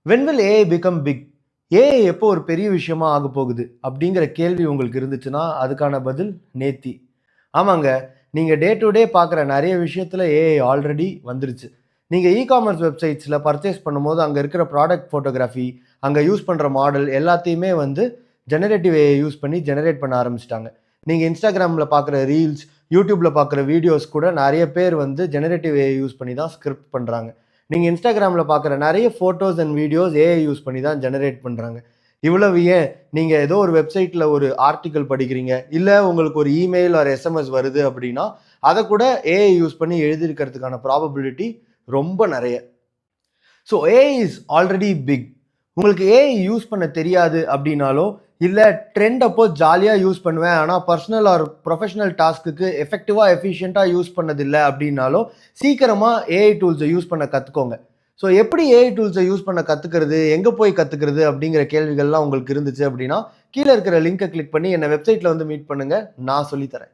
when will AI become big? AI எப்போ ஒரு பெரிய விஷயமா ஆக போகுது அப்படிங்கிற கேள்வி உங்களுக்கு இருந்துச்சுன்னா அதுக்கான பதில் நேத்தி. ஆமாங்க, நீங்க டே டு டே பார்க்குற நிறைய விஷயத்துல ஏஐ ஆல்ரெடி வந்துருச்சு. நீங்க இ-காமர்ஸ் வெப்சைட்ஸ்ல பர்ச்சேஸ் பண்ணும்போது அங்க இருக்கிற ப்ராடக்ட் ஃபோட்டோகிராஃபி, அங்க யூஸ் பண்ற மாடல் எல்லாத்தையுமே வந்து ஜெனரேட்டிவ் ஏஐ யூஸ் பண்ணி ஜெனரேட் பண்ண ஆரம்பிச்சிட்டாங்க. நீங்க இன்ஸ்டாகிராம்ல பார்க்குற ரீல்ஸ், யூடியூப்ல பார்க்குற வீடியோஸ் கூட நிறைய பேர் வந்து ஜெனரேட்டிவ் ஏஐ யூஸ் பண்ணி தான் ஸ்கிரிப்ட் பண்றாங்க. நீங்க இன்ஸ்டாகிராம்ல பார்க்குற நிறைய photos and videos AI use பண்ணி தான் ஜெனரேட் பண்றாங்க. இவ்வளவு ஏன், நீங்க ஏதோ ஒரு வெப்சைட்ல ஒரு ஆர்டிக்கல் படிக்கிறீங்க, இல்ல உங்களுக்கு ஒரு இமெயில் ஆர் எஸ்எம்எஸ் வருது அப்படின்னா அதை கூட ஏஐ யூஸ் பண்ணி எழுதியிருக்கிறதுக்கான ப்ராபபிலிட்டி ரொம்ப நிறைய. So AI is already big. உங்களுக்கு ஏஐ யூஸ் பண்ண தெரியாது அப்படின்னாலோ, இல்லை ட்ரெண்ட் அப்போ ஜாலியாக யூஸ் பண்ணுவேன் ஆனால் பர்சனல் ஆர் ப்ரொஃபஷனல் டாஸ்க்கு எஃபெக்டிவாக எஃபிஷியண்ட்டாக யூஸ் பண்ணதில்லை அப்படின்னாலோ சீக்கிரமாக ஏஐ டூல்ஸை யூஸ் பண்ண கற்றுக்கோங்க. ஸோ எப்படி ஏஐ டூல்ஸை யூஸ் பண்ண கற்றுக்கிறது, எங்கே போய் கற்றுக்கிறது அப்படிங்கிற கேள்விகள்லாம் உங்களுக்கு இருந்துச்சு அப்படின்னா கீழே இருக்கிற லிங்கை கிளிக் பண்ணி என்னை வெப்சைட்டில் வந்து மீட் பண்ணுங்கள், நான் சொல்லித்தரேன்.